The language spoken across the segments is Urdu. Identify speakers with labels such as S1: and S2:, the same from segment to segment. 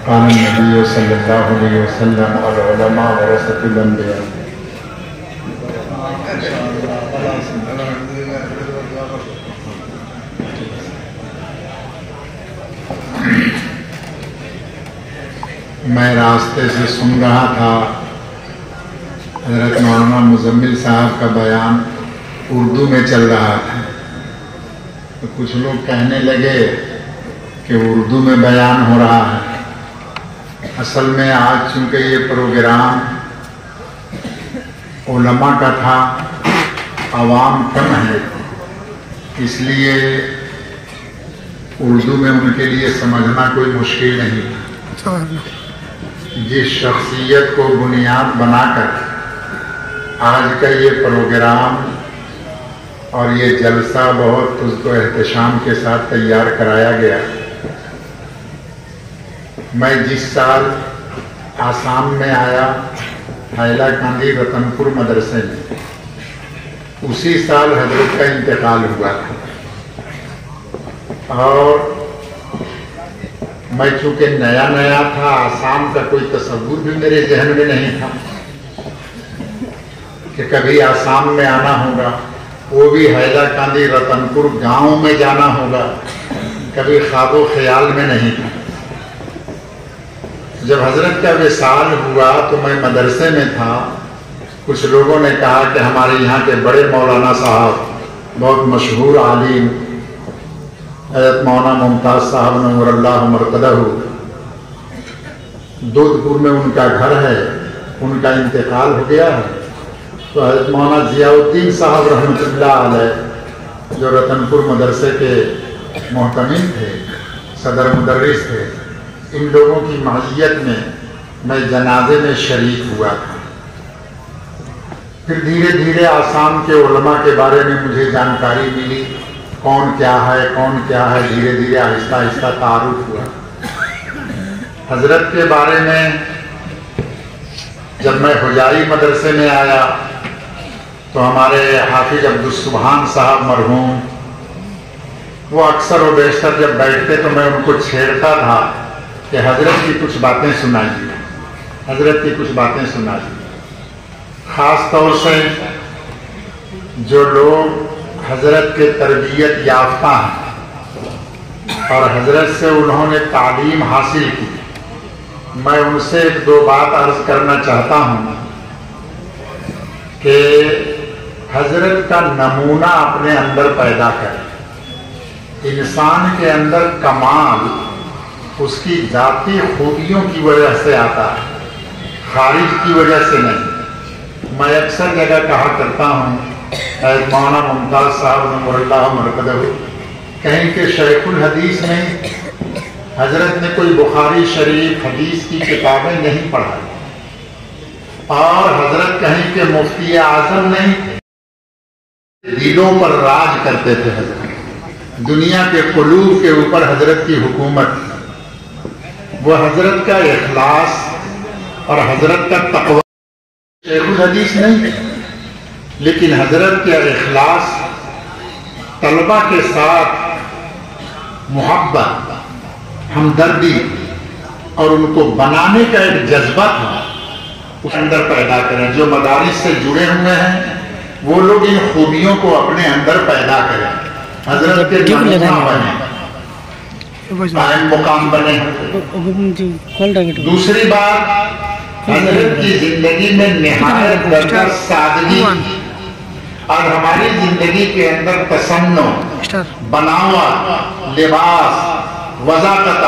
S1: قال النبي صلى الله عليه وسلم العلماء ورثة الأنبياء. میں راستے سے سن رہا تھا حضرت مولانا مزمل صاحب کا بیان اردو میں چل رہا تھا، تو کچھ لوگ کہنے لگے کہ اردو میں بیان ہو رہا ہے۔ اصل میں آج چونکہ یہ پروگرام علماء کا تھا، عوام کم ہے، اس لیے اردو میں ان کے لیے سمجھنا کوئی مشکل نہیں تھا۔ جس شخصیت کو بنیاد بنا کر آج کا یہ پروگرام اور یہ جلسہ بہت تجد و احتشام کے ساتھ تیار کرایا گیا، میں جس سال آسام میں آیا حیلہ کاندھی رتن پور مدرسے میں، اسی سال حضرت کا انتقال ہوا تھا، اور میں چونکہ نیا نیا تھا، آسام کا کوئی تصور بھی میرے ذہن میں نہیں تھا کہ کبھی آسام میں آنا ہوگا، وہ بھی حیلہ کاندھی رتن پور گاؤں میں جانا ہوگا، کبھی خواب و خیال میں نہیں تھا۔ جب حضرت کا وصال ہوا تو میں مدرسے میں تھا، کچھ لوگوں نے کہا کہ ہمارے یہاں کے بڑے مولانا صاحب، بہت مشہور عالم حضرت مولانا ممتاز صاحب نور اللہ مرقدہ، دودھ پور میں ان کا گھر ہے، ان کا انتقال ہو گیا ہے، تو حضرت مولانا ضیاء الدین صاحب رحمۃ اللہ علیہ جو رتن پور مدرسے کے محتمم تھے، صدر مدرس تھے، ان لوگوں کی معیت میں جنازے میں شریک ہوا تھا۔ پھر دھیرے دھیرے آسام کے علماء کے بارے میں مجھے جانکاری ملی، کون کیا ہے، دھیرے دھیرے آہستہ آہستہ تعارف ہوا۔ حضرت کے بارے میں جب میں حجائی مدرسے میں آیا تو ہمارے حافظ عبدالسبحان صاحب مرحوم، وہ اکثر و بیشتر جب بیٹھتے تو میں ان کو چھیڑتا تھا کہ حضرت کی کچھ باتیں سنائیے، حضرت کی کچھ باتیں سنائیے۔ خاص طور سے جو لوگ حضرت کے تربیت یافتہ ہیں اور حضرت سے انہوں نے تعلیم حاصل کی، میں ان سے ایک دو بات عرض کرنا چاہتا ہوں کہ حضرت کا نمونہ اپنے اندر پیدا کریں۔ انسان کے اندر کمال اس کی ذاتی خوبیوں کی وجہ سے آتا ہے، خارج کی وجہ سے نہیں۔ میں اکثر جگہ کہا کرتا ہوں، مولانا ممتاز صاحب نور اللہ مرقدہ کہیں کہ شیخ الحدیث نہیں، حضرت نے کوئی بخاری شریف حدیث کی کتابیں نہیں پڑھائی، اور حضرت کہیں کہ مفتی اعظم نہیں، دلوں پر راج کرتے تھے حضرت، دنیا کے قلوب کے اوپر حضرت کی حکومت۔ وہ حضرت کا اخلاص اور حضرت کا تقوی شیخ الحدیث نہیں، لیکن حضرت کا اخلاص، طلبہ کے ساتھ محبت، ہمدردی اور ان کو بنانے کا ایک جذبہ تھا، اس اندر پیدا کریں۔ جو مدارس سے جڑے ہوئے ہیں وہ لوگ ان خوبیوں کو اپنے اندر پیدا کریں، حضرت کے نمونہ بنیں، قائم مقام بنے۔ دوسری بات، حضرت کی زندگی میں نہایت درجہ سادگی اور ہماری زندگی کے اندر تصنع، بناوٹ، لباس، وضاقت،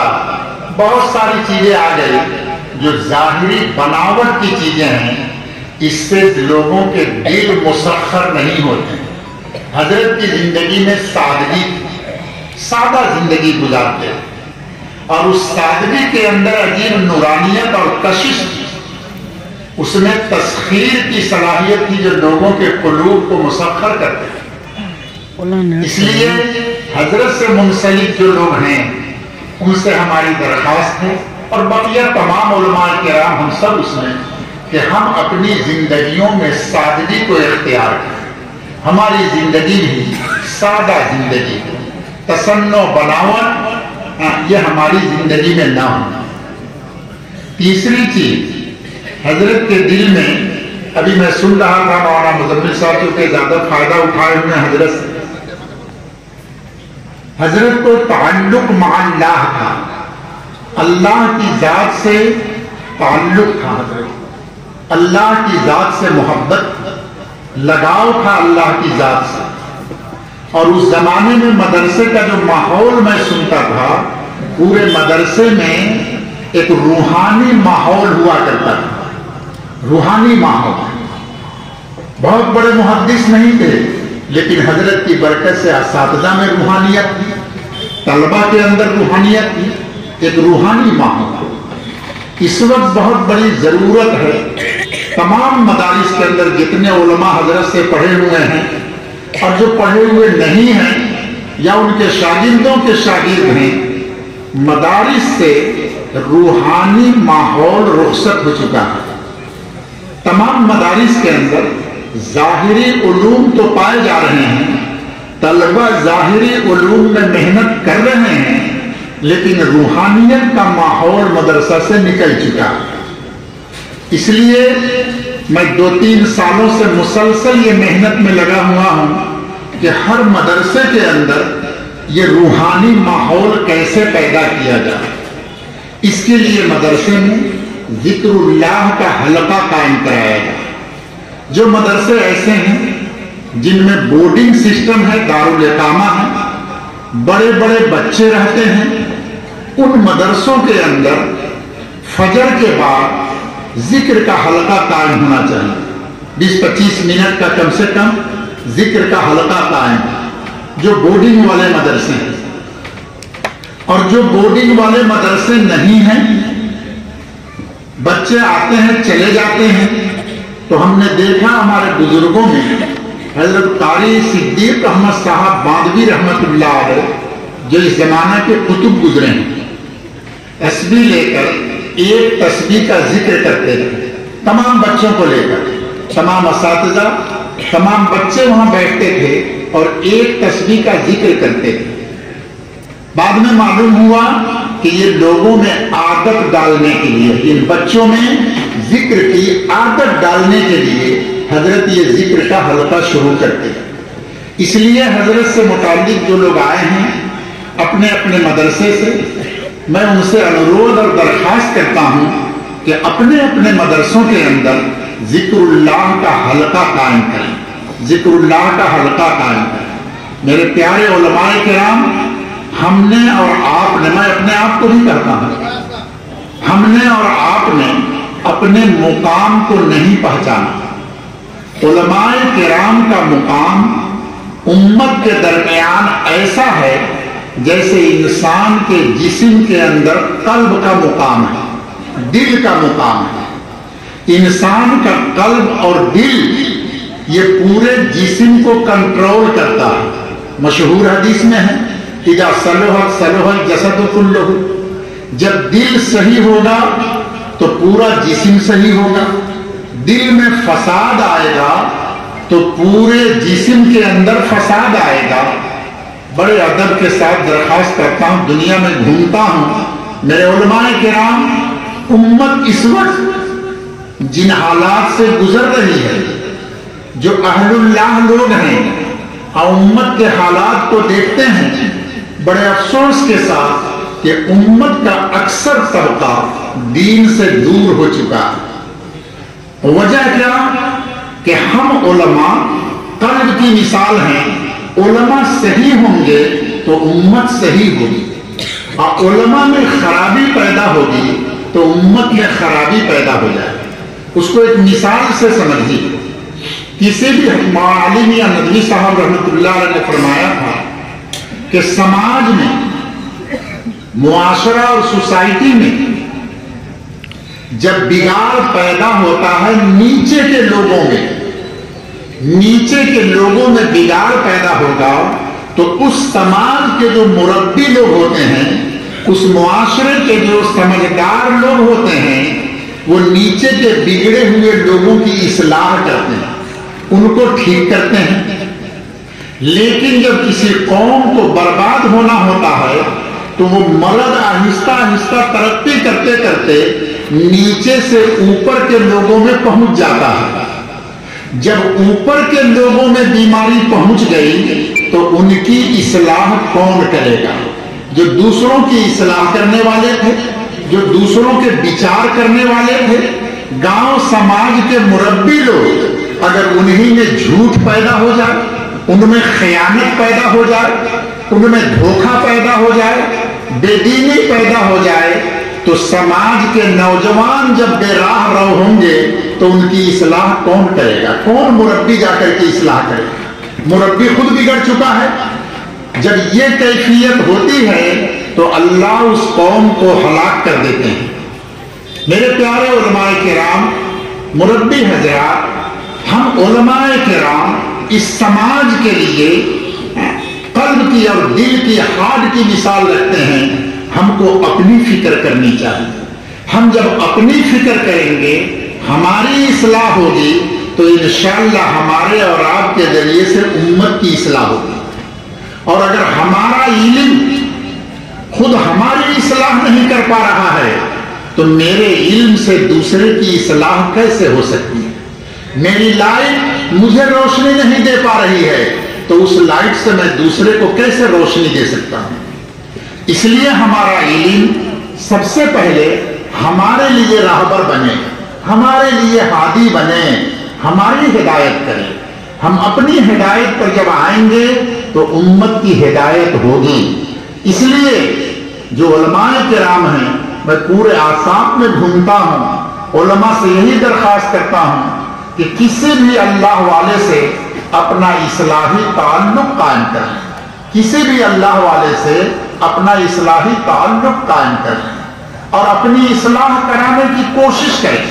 S1: بہت ساری چیزیں آ گئی جو ظاہری بناوٹ کی چیزیں ہیں، اس سے لوگوں کے دل مسخر نہیں ہوتے۔ حضرت کی زندگی میں سادگی، سادہ زندگی گزارتے، اور اس سادگی کے اندر عجیب نورانیت اور کشش تھی، اس میں تسخیر کی صلاحیت تھی جو لوگوں کے قلوب کو مسخر کرتے۔ اس لیے حضرت سے منسلک جو لوگ ہیں ان سے ہماری درخواست ہے، اور بقیہ تمام علماء کرام ہم سب اس میں، کہ ہم اپنی زندگیوں میں سادگی کو اختیار کریں۔ ہماری زندگی بھی سادہ زندگی، تصنع بناوٹ یہ ہماری زندگی میں نہ ہو۔ تیسری چیز حضرت کے دل میں، ابھی میں سن رہا تھا مولانا مزمل صاحب چونکہ زیادہ فائدہ اٹھائے ہوئے حضرت سے، حضرت کو تعلق مع اللہ تھا، اللہ کی ذات سے تعلق تھا، حضرت اللہ کی ذات سے محبت، لگاؤ تھا اللہ کی ذات سے۔ اور اس زمانے میں مدرسے کا جو ماحول میں سنتا تھا، پورے مدرسے میں ایک روحانی ماحول ہوا کرتا تھا، روحانی ماحول۔ بہت بڑے محدث نہیں تھے، لیکن حضرت کی برکت سے اساتذہ میں روحانیت تھی، طلبہ کے اندر روحانیت تھی، ایک روحانی ماحول۔ اس وقت بہت بڑی ضرورت ہے تمام مدارس کے اندر جتنے علماء حضرت سے پڑھے ہوئے ہیں اور جو پڑھے ہوئے نہیں ہیں یا ان کے شاگردوں کے شاگرد ہیں، مدارس سے روحانی ماحول رخصت ہو چکا ہے۔ تمام مدارس کے اندر ظاہری علوم تو پائے جا رہے ہیں، طلبہ ظاہری علوم میں محنت کر رہے ہیں، لیکن روحانیت کا ماحول مدرسہ سے نکل چکا ہے۔ اس لیے میں 2-3 سالوں سے مسلسل یہ محنت میں لگا ہوا ہوں کہ ہر مدرسے کے اندر یہ روحانی ماحول کیسے پیدا کیا جائے۔ اس کے لیے مدرسے میں ذکر اللہ کا حلقہ قائم کرایا جائے۔ جو مدرسے ایسے ہیں جن میں بورڈنگ سسٹم ہے، دارالاقامہ ہے، بڑے بڑے بچے رہتے ہیں، ان مدرسوں کے اندر فجر کے بعد ذکر کا حلقہ قائم ہونا چاہیے۔ 20-25 منٹ کا کم سے کم ذکر کا حلقہ قائم، جو بورڈنگ والے مدرسے ہیں۔ اور جو بورڈنگ والے مدرسے نہیں ہیں، بچے آتے ہیں چلے جاتے ہیں، تو ہم نے دیکھا ہمارے بزرگوں میں حضرت قاری صدیق احمد صاحب باندوی رحمت اللہ علیہ، جو اس زمانہ کے قطب گزرے ہیں، تسبیح لے کر ایک تسبیح کا ذکر کرتے تھے، تمام بچوں کو لے کر، تمام اساتذہ، تمام بچے وہاں بیٹھتے تھے اور ایک تسبیح کا ذکر کرتے تھے۔ بعد میں معلوم ہوا کہ یہ لوگوں میں عادت ڈالنے کے لیے، ان بچوں میں ذکر کی عادت ڈالنے کے لیے حضرت یہ ذکر کا حلقہ شروع کرتے ہیں۔ اس لیے حضرت سے متعلق جو لوگ آئے ہیں اپنے اپنے مدرسے سے، میں ان سے انورودھ اور درخواست کرتا ہوں کہ اپنے اپنے مدرسوں کے اندر ذکر اللہ کا حلقہ قائم کریں، ذکر اللہ کا حلقہ قائم کریں۔ میرے پیارے علماء کرام، ہم نے اور آپ نے، میں اپنے آپ کو بھی کہتا ہوں، ہم نے اور آپ نے اپنے مقام کو نہیں پہچانا۔ علماء کرام کا مقام امت کے درمیان ایسا ہے جیسے انسان کے جسم کے اندر قلب کا مقام ہے، دل کا مقام ہے۔ انسان کا قلب اور دل یہ پورے جسم کو کنٹرول کرتا ہے۔ مشہور حدیث میں ہے اذا صلح صلح الجسد كله، جب دل صحیح ہوگا تو پورا جسم صحیح ہوگا۔ دل میں فساد آئے گا تو پورے جسم کے اندر فساد آئے گا۔ بڑے ادب کے ساتھ درخواست کرتا ہوں، دنیا میں گھومتا ہوں، میرے علماء کرام، امت اس وقت جن حالات سے گزر رہی ہے، جو اہل اللہ لوگ ہیں اور امت کے حالات کو دیکھتے ہیں، بڑے افسوس کے ساتھ کہ امت کا اکثر طبقہ دین سے دور ہو چکا ہے۔ وجہ کیا؟ کہ ہم علماء قلب کی مثال ہیں، علماء صحیح ہوں گے تو امت صحیح ہوگی، اور علماء میں خرابی پیدا ہوگی تو امت میں خرابی پیدا ہو جائے۔ اس کو ایک مثال سے سمجھیے۔ کسی بھی عالم یا ندوی صاحب رحمۃ اللہ علیہ نے فرمایا تھا کہ سماج میں، معاشرہ اور سوسائٹی میں جب بگاڑ پیدا ہوتا ہے نیچے کے لوگوں میں، نیچے کے لوگوں میں بگاڑ پیدا ہوگا تو اس سماج کے جو مربی لوگ ہوتے ہیں، اس معاشرے کے جو سمجھدار لوگ ہوتے ہیں، وہ نیچے کے بگڑے ہوئے لوگوں کی اصلاح کرتے ہیں، ان کو ٹھیک کرتے ہیں۔ لیکن جب کسی قوم کو برباد ہونا ہوتا ہے تو وہ مرد آہستہ آہستہ ترقی کرتے کرتے نیچے سے اوپر کے لوگوں میں پہنچ جاتا ہے۔ جب اوپر کے لوگوں میں بیماری پہنچ گئی تو ان کی اصلاح کون کرے گا؟ جو دوسروں کی اصلاح کرنے والے تھے، جو دوسروں کے بچار کرنے والے تھے، گاؤں سماج کے مربی لوگ، اگر انہی میں جھوٹ پیدا ہو جائے، ان میں خیانت پیدا ہو جائے، ان میں دھوکہ پیدا ہو جائے، بے دینی پیدا ہو جائے، تو سماج کے نوجوان جب بے راہ رو ہوں گے تو ان کی اصلاح کون کرے گا؟ کون مربی جا کر کے اصلاح کرے گا؟ مربی خود بگڑ چکا ہے۔ جب یہ کیفیت ہوتی ہے تو اللہ اس قوم کو ہلاک کر دیتے ہیں۔ میرے پیارے علماء کرام، مربی حضرات، ہم علماء کرام اس سماج کے لیے قلب کی اور دل کی ہارٹ کی مثال رکھتے ہیں۔ ہم کو اپنی فکر کرنی چاہیے۔ ہم جب اپنی فکر کریں گے، ہماری اصلاح ہوگی تو انشاءاللہ ہمارے اور آپ کے ذریعے سے امت کی اصلاح ہوگی۔ اور اگر ہمارا علم خود ہماری اصلاح نہیں کر پا رہا ہے تو میرے علم سے دوسرے کی اصلاح کیسے ہو سکتی ہے؟ میری لائٹ مجھے روشنی نہیں دے پا رہی ہے تو اس لائٹ سے میں دوسرے کو کیسے روشنی دے سکتا ہوں؟ اس لیے ہمارا علم سب سے پہلے ہمارے لیے راہبر بنے، ہمارے لیے ہادی بنے، ہماری ہدایت کرے۔ ہم اپنی ہدایت پر جب آئیں گے تو امت کی ہدایت ہوگی۔ اس لیے جو علماء کرام ہیں، میں پورے آسام میں گھومتا ہوں، علماء سے یہی درخواست کرتا ہوں کہ کسی بھی اللہ والے سے اپنا اصلاحی تعلق قائم کریں، کسی بھی اللہ والے سے اپنا اصلاحی تعلق قائم کریں اور اپنی اصلاح کرانے کی کوشش کریں۔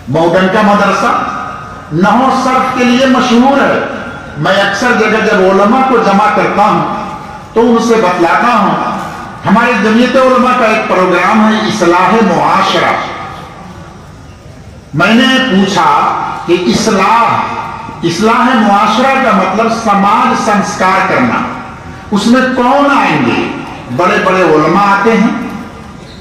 S1: ماڈرن کا مدرسہ نحو صرف کے لیے مشہور ہے۔ میں اکثر جگہ جب علماء کو جمع کرتا ہوں تو ان سے بتلاتا ہوں، ہمارے جمعیت علماء کا ایک پروگرام ہے اصلاح معاشرہ۔ میں نے پوچھا کہ اصلاح معاشرہ کا مطلب سماج سنسکار کرنا، اس میں کون آئیں گے؟ بڑے بڑے علماء آتے ہیں،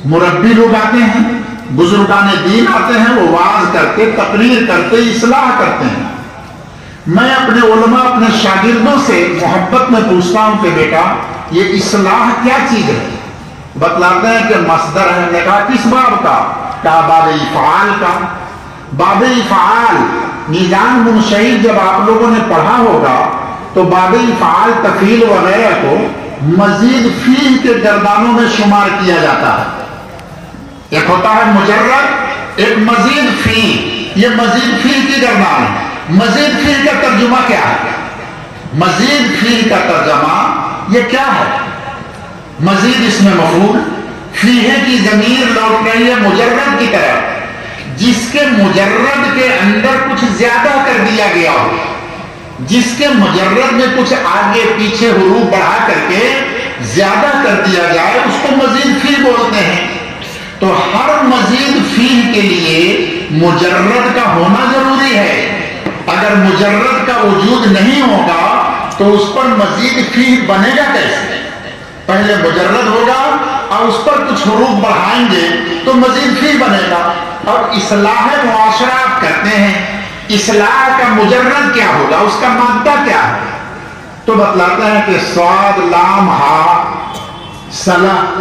S1: مربی لوگ آتے ہیں، بزرگان دین آتے ہیں، وہ واعظ کرتے، تقریر کرتے، اصلاح کرتے ہیں۔ میں اپنے علماء، اپنے شاگردوں سے محبت میں پوچھتا ہوں کہ بیٹا یہ اصلاح کیا چیز ہے؟ بتلاتے ہیں کہ مصدر ہے۔ نے کہا کس باب کا؟ کہا باب افعال کا۔ باب افعال میزان منشعب جب آپ لوگوں نے پڑھا ہوگا تو باب افعال تفعیل وغیرہ کو مزید فیل کے گردانوں میں شمار کیا جاتا ہے۔ ایک ہوتا ہے مجرد، ایک مزید فیل، یہ مزید فیل کی گردان ہے۔ مزید فیل کا ترجمہ کیا ہے؟ مزید فیل کا ترجمہ یہ کیا ہے؟ مزید اس میں مفعول، فیہ کی ضمیر لوٹ رہی ہے مجرد کی طرف، جس کے مجرد کے اندر کچھ زیادہ کر دیا گیا ہو، جس کے مجرد میں کچھ آگے پیچھے حروف بڑھا کر کے زیادہ کر دیا جائے، اس کو مزید فیل بولتے ہیں۔ تو ہر مزید فیل کے لیے مجرد کا ہونا ضروری ہے۔ اگر مجرد کا وجود نہیں ہوگا تو اس پر مزید فیل بنے گا کیسے؟ پہلے مجرد ہوگا اور اس پر کچھ حروف بڑھائیں گے تو مزید فیل بنے گا۔ اور اصلاح معاشرہ آپ کرتے ہیں، اصلاح کا مجرد کیا ہوگا، اس کا مادہ کیا ہے؟ تو بتلاتے ہیں کہ صاد لام ہا صلاح۔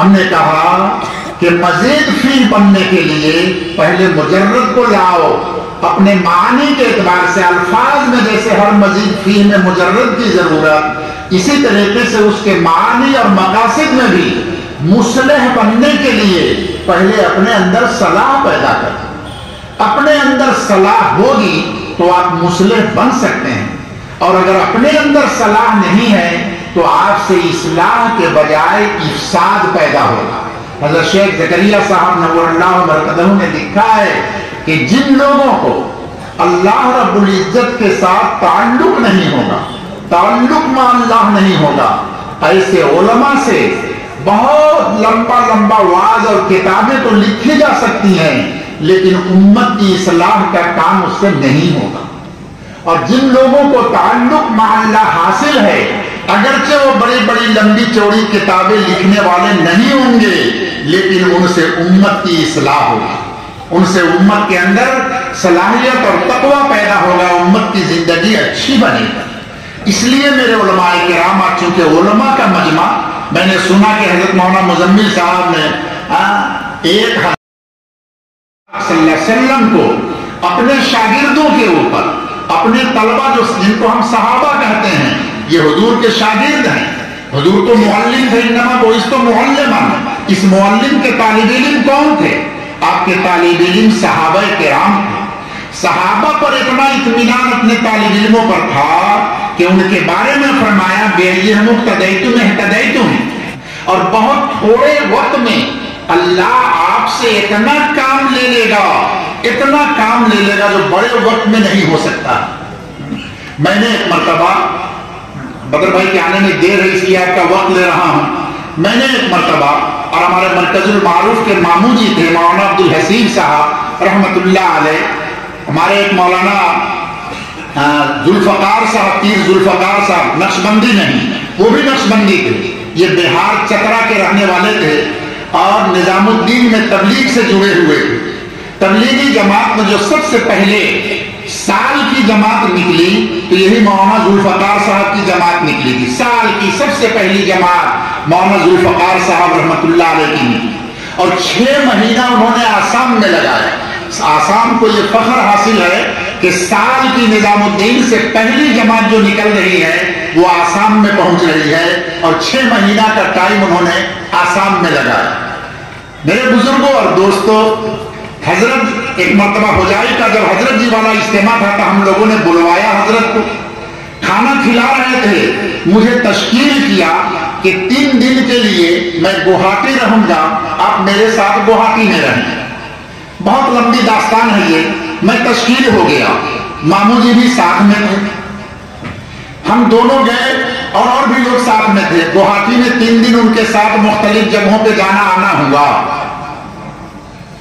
S1: ہم نے کہا کہ مزید فیل بننے کے لیے پہلے مجرد کو لاؤ، اپنے معنی کے اعتبار سے الفاظ میں جیسے ہر مزید فیل میں مجرد کی ضرورت، اسی طریقے سے اس کے معنی اور مقاصد میں بھی مصلح بننے کے لیے پہلے اپنے اندر صلاح پیدا کریں۔ اپنے اندر صلاح ہوگی تو آپ مصلح بن سکتے ہیں، اور اگر اپنے اندر صلاح نہیں ہے تو آپ سے اصلاح کے بجائے افساد پیدا ہوگا۔ حضرت شیخ زکریا صاحب نور اللہ مرکزہ نے لکھا ہے کہ جن لوگوں کو اللہ رب العزت کے ساتھ تعلق نہیں ہوگا، تعلق میں اللہ نہیں ہوگا، ایسے علماء سے بہت لمبا لمبا وعظ اور کتابیں تو لکھی جا سکتی ہیں لیکن امت کی اصلاح کا کام اس سے نہیں ہوگا۔ اور جن لوگوں کو تعلق مع اللہ حاصل ہے اگرچہ وہ بڑی بڑی لمبی چوڑی کتابیں لکھنے والے نہیں ہوں گے، لیکن ان سے امت کی اصلاح ہوگی، ان سے امت کے اندر صلاحیت اور تقوی پیدا ہوگا، امت کی زندگی اچھی بنے گی۔ اس لیے میرے علماء کرام، چونکہ علماء کا مجمع، میں نے سنا کہ حضرت مولانا مزمل صاحب نے ایک صلی اللہ علیہ وسلم کو اپنے شاگردوں کے اوپر، اپنے طلبہ جن کو ہم صحابہ کہتے ہیں، یہ حضور کے شاگرد ہیں، حضور تو معلم تھے، انما بعثت معلما، اس معلم کے طالب علم کون تھے؟ آپ کے طالب علم صحابہ کرام تھے۔ صحابہ پر اتنا اطمینان اپنے طالب علموں پر تھا کہ ان کے بارے میں فرمایا بِأَيِّهِمْ اقْتَدَيْتُمْ اهْتَدَيْتُمْ، اور بہت تھوڑے وقت میں اللہ آپ سے اتنا کام لے لے گا، اتنا کام لے لے گا جو بڑے وقت میں نہیں ہو سکتا۔ میں نے ایک مرتبہ، بدر بھائی کے آنے میں دیر ہے اس لیے آپ کا وقت لے رہا ہوں، میں نے ایک مرتبہ، اور ہمارے مرکز المعروف کے ماموں جی تھے مولانا عبد الحسین صاحب رحمۃ اللہ علیہ، ہمارے ایک مولانا ذوالفقار صاحب، پیر ذوالفقار صاحب، نقشبندی نہیں، وہ بھی نقشبندی تھے، یہ بہار چترا کے رہنے والے تھے اور نظام الدین میں تبلیغ سے جڑے ہوئے تھے۔ تبلیغی جماعت میں جو سب سے پہلے سال کی جماعت نکلی تو یہی مولانا ذوالفقار صاحب کی جماعت نکلی تھی، سال کی سب سے پہلی جماعت مولانا ذوالفقار صاحب رحمۃ اللہ علیہ کی نکلی، اور 6 مہینہ انہوں نے آسام میں لگایا۔ آسام کو یہ فخر حاصل ہے کہ سال کی نظام الدین سے پہلی جماعت جو نکل رہی ہے وہ آسام میں پہنچ رہی ہے، اور 6 مہینہ کا ٹائم انہوں نے آسام میں لگایا۔ میرے بزرگوں اور دوستوں، حضرت ایک مرتبہ ہوجائی کا جب حضرت جی والا اجتماع تھا تو ہم لوگوں نے بلوایا حضرت کو، کھانا کھلا رہے تھے، مجھے تشکیل کیا کہ 3 دن کے لیے میں گوہاٹی رہوں گا، آپ میرے ساتھ گوہاٹی میں رہیں۔ بہت لمبی داستان ہے یہ، میں تشکیل ہو گیا، ماموں جی بھی ساتھ میں تھے، ہم دونوں گئے اور بھی لوگ ساتھ میں تھے۔ گوہاٹی میں 3 دن ان کے ساتھ مختلف جگہوں پہ جانا آنا ہوا۔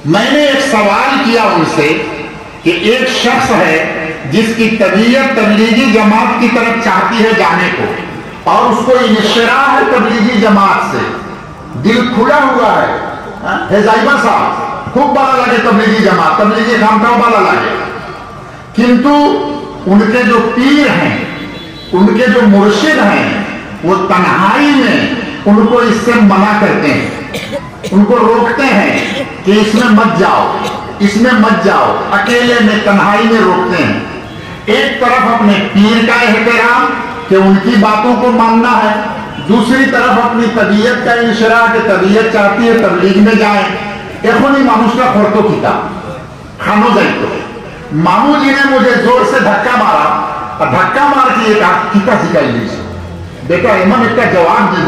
S1: میں نے ایک سوال کیا ان سے کہ ایک شخص ہے جس کی طبیعت تبلیغی جماعت کی طرف چاہتی ہے جانے کو، اور اس کو انشراح ہے تبلیغی جماعت سے، دل کھلا ہوا ہے زائبہ صاحب، خوب بالا لگے تبلیغی جماعت، تبلیغی خانقاہ بالا لگے، کنتو ان کے جو پیر ہیں، ان کے جو مرشد ہیں، وہ تنہائی میں ان کو اس سے منع کرتے ہیں، ان کو روکتے ہیں کہ اس میں مت جاؤ، اس میں مت جاؤ، اکیلے میں تنہائی میں روکتے ہیں۔ ایک طرف اپنے پیر کا احترام کہ ان کی باتوں کو ماننا ہے، دوسری طرف اپنی طبیعت کا انشراح کہ طبیعت چاہتی ہے تبلیغ میں جائیں۔ এখনই মানুষটা করতো কিতা খানো যাইতো, মামু জিনে মুঝে জোর সে ধাক্কা মারা, আর ধাক্কা মার কি কিতা শিখাই দিয়েছে, বেটা এমন একটা জবাব দিব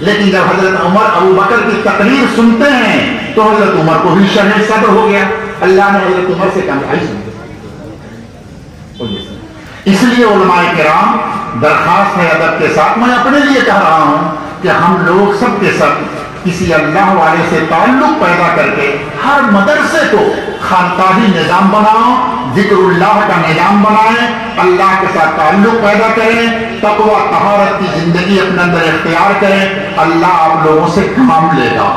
S1: لیکن جب حضرت عمر ابو بکر کی تقریر سنتے ہیں تو حضرت عمر کو بھی شرح صدر ہو گیا. اللہ نے حضرت عمر سے کہا اس لیے علماء کرام درخواست ہے ادب کے ساتھ میں اپنے لیے کہہ رہا ہوں کہ ہم لوگ سب کے سب کسی اللہ والے سے تعلق پیدا کر کے ہر مدرسے کو خانقاہی نظام بناؤ, ذکر اللہ کا نظام بنائیں, اللہ کے ساتھ تعلق پیدا کریں, تقوی طہارت کی زندگی اپنے اندر اختیار کریں. اللہ آپ لوگوں سے کام لے گا,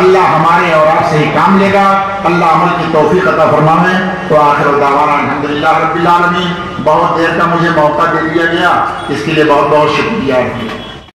S1: اللہ ہمارے اور آپ سے ہی کام لے گا. اللہ عمل کی توفیق عطا فرمائے. تو آخر دعوانا الحمدللہ رب العالمین. بہت دیر کا مجھے موقع دے دیا گیا, اس کے لیے بہت بہت شکریہ.